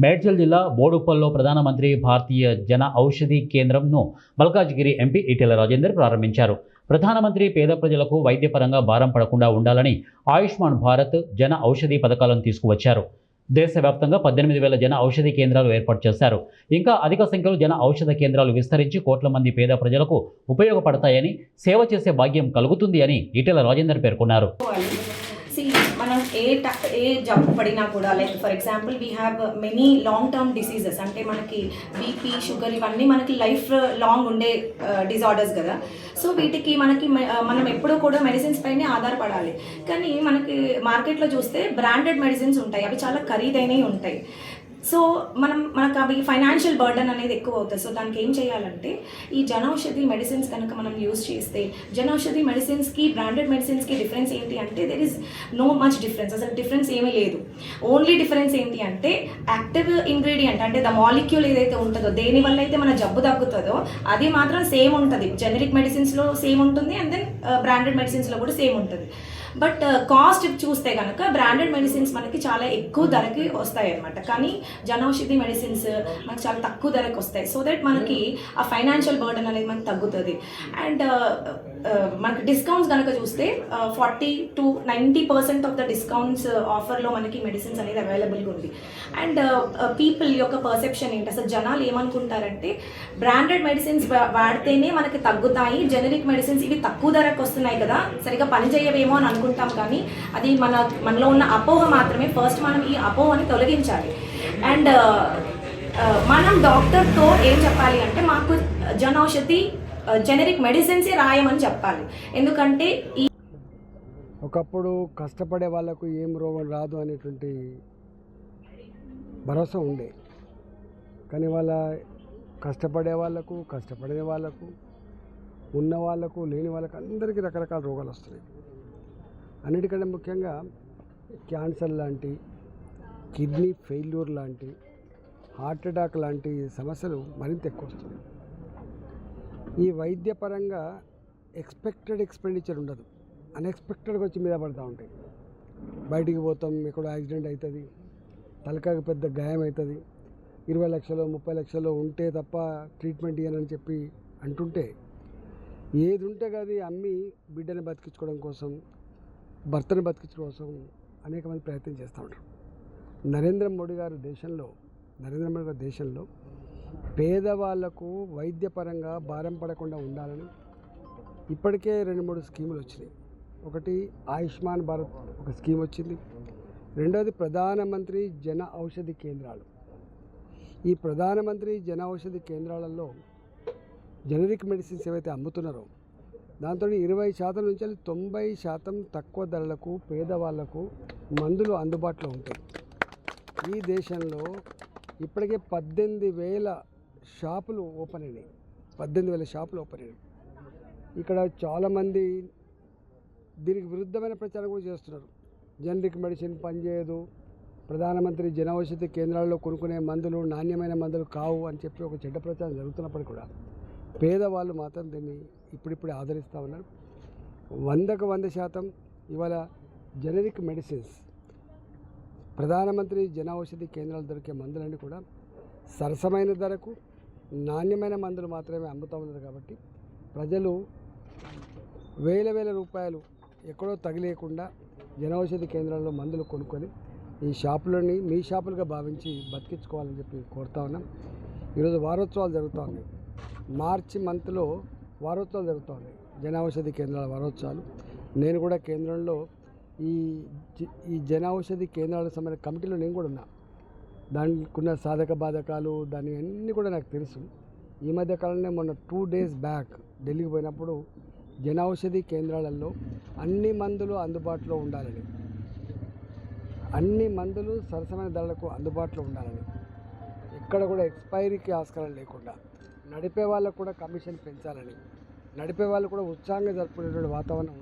మేడ్చల్ జిల్లా బోడుప్పల్లో ప్రధానమంత్రి భారతీయ జన ఔషధి కేంద్రంను మల్కాజ్గిరి ఎంపీ ఈటెల రాజేందర్ ప్రారంభించారు. ప్రధానమంత్రి పేద ప్రజలకు వైద్యపరంగా భారం పడకుండా ఉండాలని ఆయుష్మాన్ భారత్ జన ఔషధి పథకాలను తీసుకువచ్చారు. దేశవ్యాప్తంగా 18,000 జన ఔషధి కేంద్రాలు ఏర్పాటు చేశారు. ఇంకా అధిక సంఖ్యలో జన ఔషధ కేంద్రాలు విస్తరించి కోట్ల మంది పేద ప్రజలకు ఉపయోగపడతాయని, సేవ చేసే భాగ్యం కలుగుతుంది అని ఈటెల రాజేందర్ పేర్కొన్నారు. మనం ఏ జబ్బు పడినా కూడా, like for example we have many long term diseases, అంటే మనకి బీపీ, షుగర్ ఇవన్నీ మనకి లైఫ్ లాంగ్ ఉండే డిజార్డర్స్ కదా. సో వీటికి మనం ఎప్పుడూ కూడా మెడిసిన్స్ పైనే ఆధారపడాలి. కానీ మార్కెట్లో చూస్తే బ్రాండెడ్ మెడిసిన్స్ ఉంటాయి, అవి చాలా ఖరీదైనవి ఉంటాయి. సో మనకు అవి ఫైనాన్షియల్ బర్డన్ అనేది ఎక్కువ అవుతుంది. సో దానికి ఏం చేయాలంటే ఈ జనౌషధి మెడిసిన్స్ కనుక మనం యూజ్ చేస్తే, జనౌషధి మెడిసిన్స్కి బ్రాండెడ్ మెడిసిన్స్కి డిఫరెన్స్ ఏంటి అంటే there is no much difference, అసలు డిఫరెన్స్ ఏమీ లేదు. ఓన్లీ డిఫరెన్స్ ఏంటి అంటే యాక్టివ్ ఇంగ్రీడియంట్, అంటే ద మాలిక్యూల్ ఏదైతే ఉంటుందో, దేనివల్ల అయితే మన జబ్బు తగ్గుతుందో అది మాత్రం సేమ్ ఉంటుంది. జెనరిక్ మెడిసిన్స్లో సేమ్ ఉంటుంది, అండ్ దెన్ బ్రాండెడ్ మెడిసిన్స్లో కూడా సేమ్ ఉంటుంది. బట్ కాస్ట్ చూస్తే కనుక బ్రాండెడ్ మెడిసిన్స్ మనకి చాలా ఎక్కువ ధరకి వస్తాయి అన్నమాట. కానీ జనౌషధి మెడిసిన్స్ మనకి చాలా తక్కువ ధరకు వస్తాయి. సో దట్ మనకి ఆ ఫైనాన్షియల్ బర్డన్ అనేది మనకి తగ్గుతుంది. అండ్ మనకి డిస్కౌంట్స్ కనుక చూస్తే 40 to 90% ఆఫ్ ద డిస్కౌంట్స్ ఆఫర్లో మనకి మెడిసిన్స్ అనేది అవైలబుల్గా ఉంది. అండ్ పీపుల్ యొక్క పర్సెప్షన్ ఏంటి, అసలు జనాలు ఏమనుకుంటారంటే బ్రాండెడ్ మెడిసిన్స్ వాడితేనే మనకి తగ్గుతాయి, జెనరిక్ మెడిసిన్స్ ఇవి తక్కువ ధరకు వస్తున్నాయి కదా, సరిగా పనిచేయవేమో అని అనుకుంటాం. కానీ అది మనలో ఉన్న అపోహ మాత్రమే. ఫస్ట్ మనం ఈ అపోహని తొలగించాలి. అండ్ మనం డాక్టర్తో ఏం చెప్పాలి అంటే మాకు జనౌషధి జెనరిక్ మెడిసిన్సే రాయమని చెప్పాలి. ఎందుకంటే ఒకప్పుడు కష్టపడే వాళ్ళకు ఏం రోగం రాదు అనేటువంటి భరోసా ఉండే. కానీ వాళ్ళ కష్టపడే వాళ్ళకు, కష్టపడే వాళ్ళకు, ఉన్న వాళ్ళకు, లేని వాళ్ళకు అందరికీ రకరకాల రోగాలు వస్తున్నాయి. అన్నిటికంటే ముఖ్యంగా క్యాన్సర్ లాంటి, కిడ్నీ ఫెయిల్యూర్ లాంటి, హార్ట్ అటాక్ లాంటి సమస్యలు మరింత ఎక్కువ వస్తున్నాయి. ఈ వైద్యపరంగా ఎక్స్పెక్టెడ్ ఎక్స్పెండిచర్ ఉండదు, అన్ఎక్స్పెక్టెడ్గా వచ్చి మీద పడుతూ ఉంటాయి. బయటికి పోతాం, ఎక్కడో యాక్సిడెంట్ అవుతుంది, తలకాయకు పెద్ద గాయం అవుతుంది, 20 లక్షలు 30 లక్షలు ఉంటే తప్ప ట్రీట్మెంట్ ఇవ్వనని చెప్పి అంటుంటే, ఏది ఉంటే అది అమ్మి బిడ్డని బతికించుకోవడం కోసం, భర్తను బతికించడం కోసం అనేక మంది ప్రయత్నం చేస్తూ ఉంటారు. నరేంద్ర మోడీ గారు దేశంలో పేదవాళ్లకు వైద్యపరంగా భారం పడకుండా ఉండాలని ఇప్పటికే 2-3 స్కీములు వచ్చినాయి. ఒకటి ఆయుష్మాన్ భారత్ ఒక స్కీమ్ వచ్చింది. రెండోది ప్రధానమంత్రి జన ఔషధి కేంద్రాలు. ఈ ప్రధానమంత్రి జన ఔషధి కేంద్రాలలో జెనరిక్ మెడిసిన్స్ ఏవైతే అమ్ముతున్నారో దాంతో 20% నుంచి 90% తక్కువ ధరలకు పేదవాళ్లకు మందులు అందుబాటులో ఉంటాయి. ఈ దేశంలో ఇప్పటికే 18,000 షాపులు ఓపెన్ అయినాయి. 18,000 షాపులు ఓపెన్ అయినాయి. ఇక్కడ చాలామంది దీనికి విరుద్ధమైన ప్రచారం కూడా చేస్తున్నారు. జెనరిక్ మెడిసిన్ పనిచేయదు, ప్రధానమంత్రి జన ఔషధి కేంద్రాల్లో కొనుక్కునే మందులు నాణ్యమైన మందులు కావు అని చెప్పి ఒక చెడ్డ ప్రచారం జరుగుతున్నప్పుడు కూడా పేదవాళ్ళు మాత్రం దీన్ని ఇప్పుడిప్పుడే ఆదరిస్తూ ఉన్నారు. 100కు 100% ఇవాళ జెనరిక్ మెడిసిన్స్, ప్రధానమంత్రి జన ఔషధి కేంద్రాలు దొరికే మందులన్నీ కూడా సరసమైన ధరకు నాణ్యమైన మందులు మాత్రమే అమ్ముతూ ఉన్నారు. కాబట్టి ప్రజలు వేల రూపాయలు ఎక్కడో తగిలేయకుండా జన ఔషధి కేంద్రాల్లో మందులు కొనుక్కొని ఈ షాపులని మీ షాపులుగా భావించి బతికించుకోవాలని చెప్పి కోరుతా ఉన్నాం. ఈరోజు వారోత్సవాలు జరుగుతూ ఉన్నాయి. మార్చి మంత్లో వారోత్సవాలు జరుగుతూ ఉన్నాయి, జన ఔషధి కేంద్రాల వారోత్సవాలు. నేను కూడా కేంద్రంలో ఈ జన ఔషధి కేంద్రాలకు సంబంధించిన కమిటీలో నేను కూడా ఉన్నా. దానికి ఉన్న సాధక బాధకాలు దాని అన్నీ కూడా నాకు తెలుసు. ఈ మధ్య కాలంలో మొన్న 2 days బ్యాక్ ఢిల్లీకి పోయినప్పుడు జన ఔషధి కేంద్రాలలో అన్ని మందులు అందుబాటులో ఉండాలని, అన్ని మందులు సరసమైన ధరలకు అందుబాటులో ఉండాలని, ఎక్కడ కూడా ఎక్స్పైరీకి ఆస్కారం లేకుండా, నడిపే వాళ్ళకు కూడా కమిషన్ పెంచాలని, నడిపే వాళ్ళు కూడా ఉత్సాహంగా జరుపుకునేటువంటి వాతావరణం ఉండాలి.